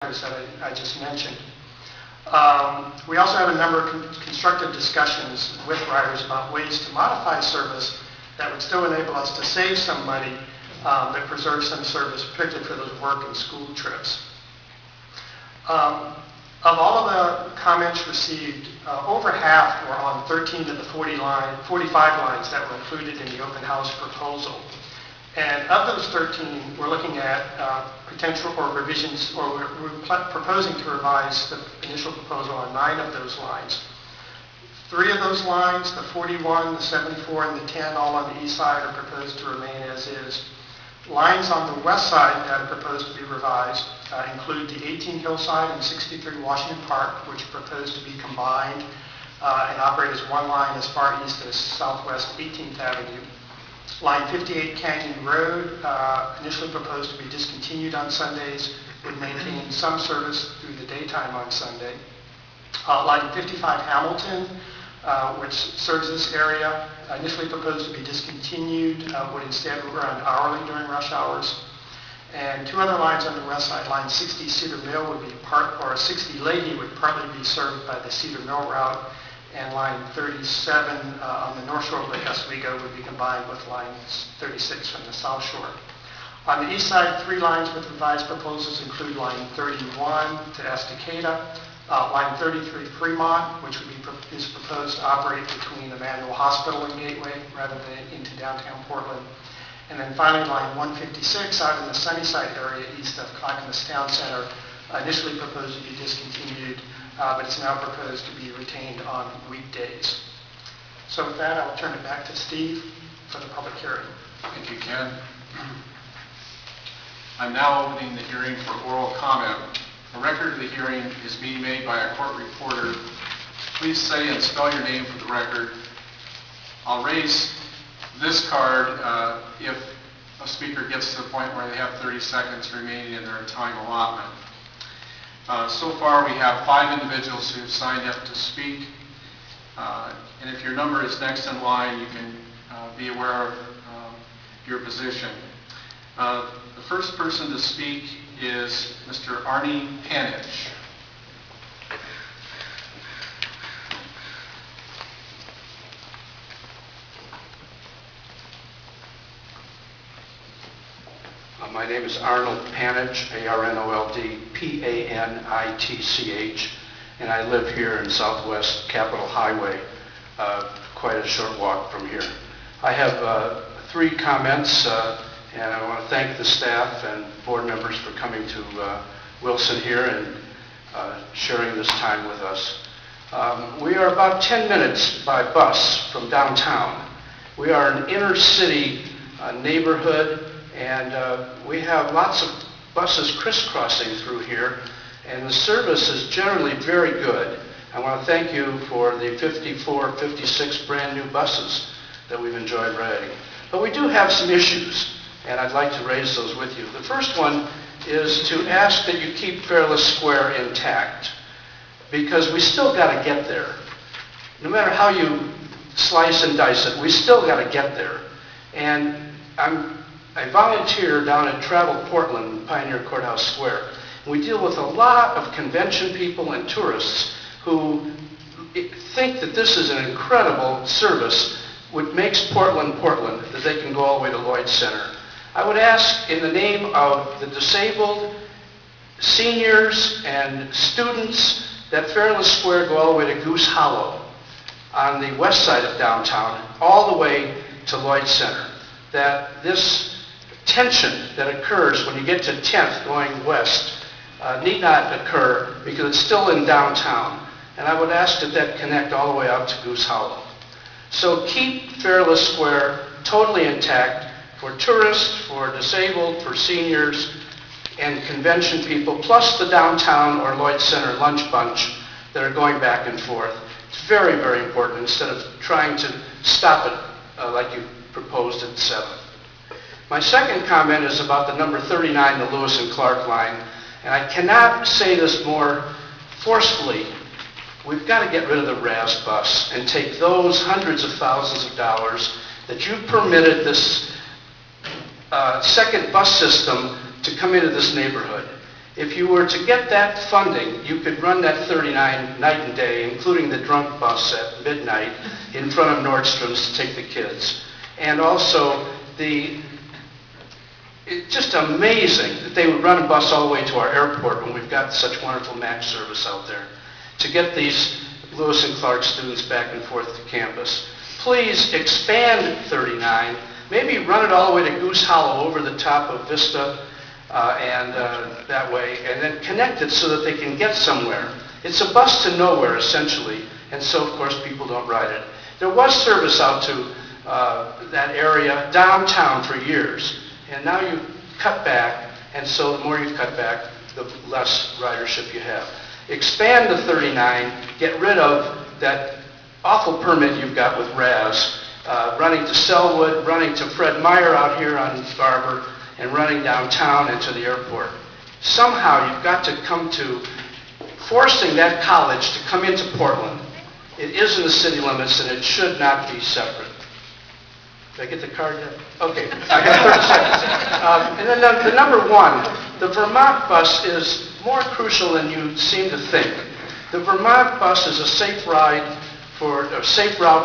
that I just mentioned. We also have a number of constructive discussions with riders about ways to modify service that would still enable us to save some money, but preserve some service, particularly for those work and school trips. Of all of the comments received, over half were on 13 of the 45 lines that were included in the open house proposal. And of those 13, we're looking at potential or revisions, or we're proposing to revise the initial proposal on 9 of those lines. 3 of those lines, the 41, the 74, and the 10, all on the east side, are proposed to remain as is. Lines on the west side that are proposed to be revised include the 18 Hillside and 63 Washington Park, which are proposed to be combined and operate as one line as far east as southwest 18th Avenue. Line 58 Canyon Road, initially proposed to be discontinued on Sundays, would maintain some service through the daytime on Sunday. Line 55 Hamilton, which serves this area, initially proposed to be discontinued, would instead run hourly during rush hours. And 2 other lines on the west side, line 60 Cedar Mill would be 60 Leahy would partly be served by the Cedar Mill route, and line 37 on the north shore of Lake Oswego would be combined with line 36 from the south shore. On the east side, 3 lines with revised proposals include line 31 to Estacada, line 33 Fremont, which is proposed to operate between Emmanuel Hospital and Gateway rather than into downtown Portland. And then finally, line 156 out in the Sunnyside area east of Clackamas Town Center, initially proposed to be discontinued, but it's now proposed to be retained on weekdays. So with that, I'll turn it back to Steve for the public hearing. Thank you, Ken. I'm now opening the hearing for oral comment. A record of the hearing is being made by a court reporter. Please say and spell your name for the record. I'll raise this card if a speaker gets to the point where they have 30 seconds remaining in their time allotment. So far we have 5 individuals who have signed up to speak. And if your number is next in line, you can be aware of your position. The first person to speak is Mr. Arnie Panich. My name is Arnold Panich, A-R-N-O-L-D, P-A-N-I-T-C-H, and I live here in Southwest Capitol Highway, quite a short walk from here. I have 3 comments, and I want to thank the staff and board members for coming to Wilson here and sharing this time with us. We are about 10 minutes by bus from downtown. We are an inner city neighborhood, and we have lots of buses crisscrossing through here, and the service is generally very good. I want to thank you for the 54, 56 brand new buses that we've enjoyed riding. But we do have some issues, and I'd like to raise those with you. The first one is to ask that you keep Fairless Square intact, because we still got to get there. No matter how you slice and dice it, we still got to get there. And I volunteer down at Travel Portland, Pioneer Courthouse Square. We deal with a lot of convention people and tourists who think that this is an incredible service which makes Portland, Portland, that they can go all the way to Lloyd Center. I would ask in the name of the disabled, seniors, and students that Fairless Square go all the way to Goose Hollow on the west side of downtown, all the way to Lloyd Center. That this tension that occurs when you get to 10th going west need not occur because it's still in downtown. And I would ask that connect all the way out to Goose Hollow. So keep Fairless Square totally intact for tourists, for disabled, for seniors, and convention people, plus the downtown or Lloyd Center lunch bunch that are going back and forth. It's very, very important instead of trying to stop it like you proposed at 7th. My second comment is about the number 39, the Lewis and Clark line, and I cannot say this more forcefully. We've got to get rid of the RAS bus and take those hundreds of thousands of dollars that you've permitted this second bus system to come into this neighborhood. If you were to get that funding, you could run that 39 night and day, including the drunk bus at midnight in front of Nordstrom's to take the kids. And also, it's just amazing that they would run a bus all the way to our airport when we've got such wonderful MAX service out there to get these Lewis and Clark students back and forth to campus. Please expand 39, maybe run it all the way to Goose Hollow over the top of Vista and that way, and then connect it so that they can get somewhere. It's a bus to nowhere, essentially, and so, of course, people don't ride it. There was service out to that area downtown for years, and now you've cut back, and so the more you cut back, the less ridership you have. Expand the 39, get rid of that awful permit you've got with RAS, running to Selwood, running to Fred Meyer out here on Barber, and running downtown and to the airport. Somehow you've got to come to forcing that college to come into Portland. It is in the city limits, and it should not be separate. Did I get the card yet? Okay, I have 30 seconds. And then the number one, the Vermont bus is more crucial than you seem to think. The Vermont bus is a safe route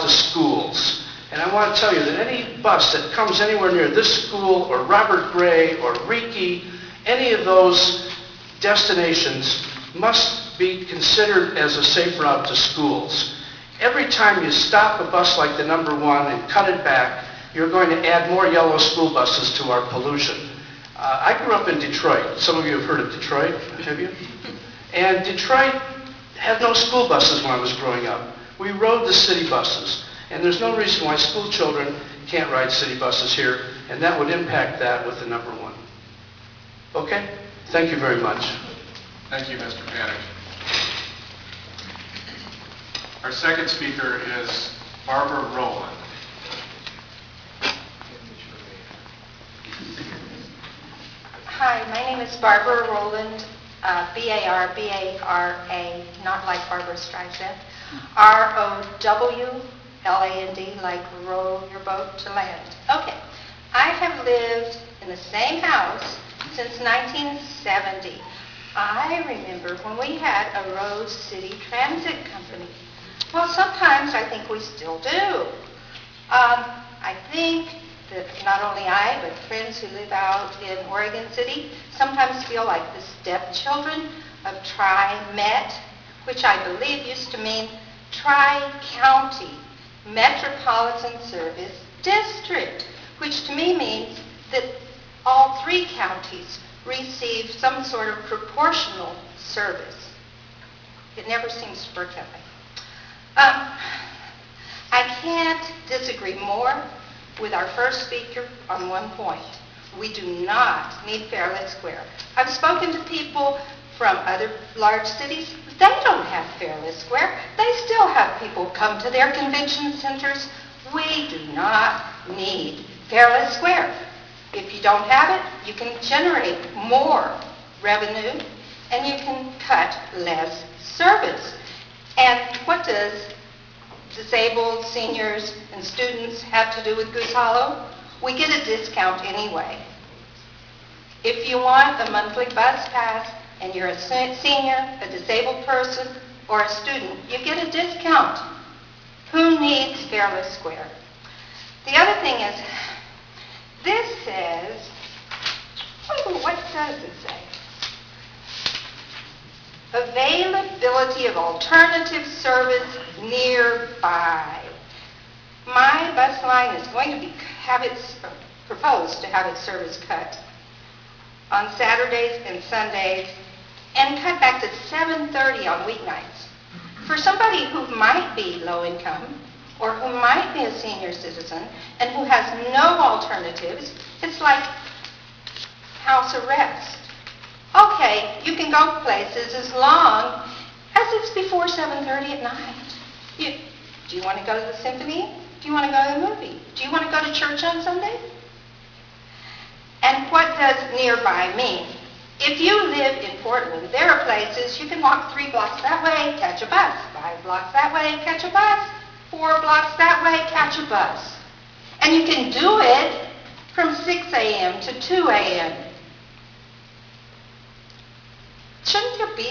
to schools. And I want to tell you that any bus that comes anywhere near this school or Robert Gray or Reiki, any of those destinations must be considered as a safe route to schools. Every time you stop a bus like the number one and cut it back, you're going to add more yellow school buses to our pollution. I grew up in Detroit. Some of you have heard of Detroit, have you? And Detroit had no school buses when I was growing up. We rode the city buses. And there's no reason why school children can't ride city buses here, and that would impact that with the number one. Okay? Thank you very much. Thank you, Mr. Panic. Our second speaker is Barbara Rowland. Hi, my name is Barbara Rowland, B-A-R-B-A-R-A, not like Barbara Streisand, R-O-W-L-A-N-D, like row your boat to land. Okay, I have lived in the same house since 1970. I remember when we had a Rose City Transit Company. Well, sometimes I think we still do. I think that not only I, but friends who live out in Oregon City sometimes feel like the stepchildren of TRIMET, which I believe used to mean Tri-County Metropolitan Service District, which to me means that all three counties receive some sort of proportional service. It never seems to work that way. I can't disagree more with our first speaker on one point. We do not need Fairless Square. I've spoken to people from other large cities. They don't have Fairless Square. They still have people come to their convention centers. We do not need Fairless Square. If you don't have it, you can generate more revenue and you can cut less service. And what does disabled seniors and students have to do with Goose Hollow? We get a discount anyway. If you want a monthly bus pass and you're a senior, a disabled person, or a student, you get a discount. Who needs Fairless Square? The other thing is, this says, what does it say? Availability of alternative service nearby. My bus line is going to proposed to have its service cut on Saturdays and Sundays and cut back to 7:30 on weeknights. For somebody who might be low income or who might be a senior citizen and who has no alternatives, it's like house arrest. Okay, you can go places as long as it's before 7:30 at night. Do you want to go to the symphony? Do you want to go to the movie? Do you want to go to church on Sunday? And what does nearby mean? If you live in Portland, there are places you can walk 3 blocks that way, catch a bus. 5 blocks that way, catch a bus. 4 blocks that way, catch a bus. And you can do it from 6 a.m. to 2 a.m. Shouldn't there be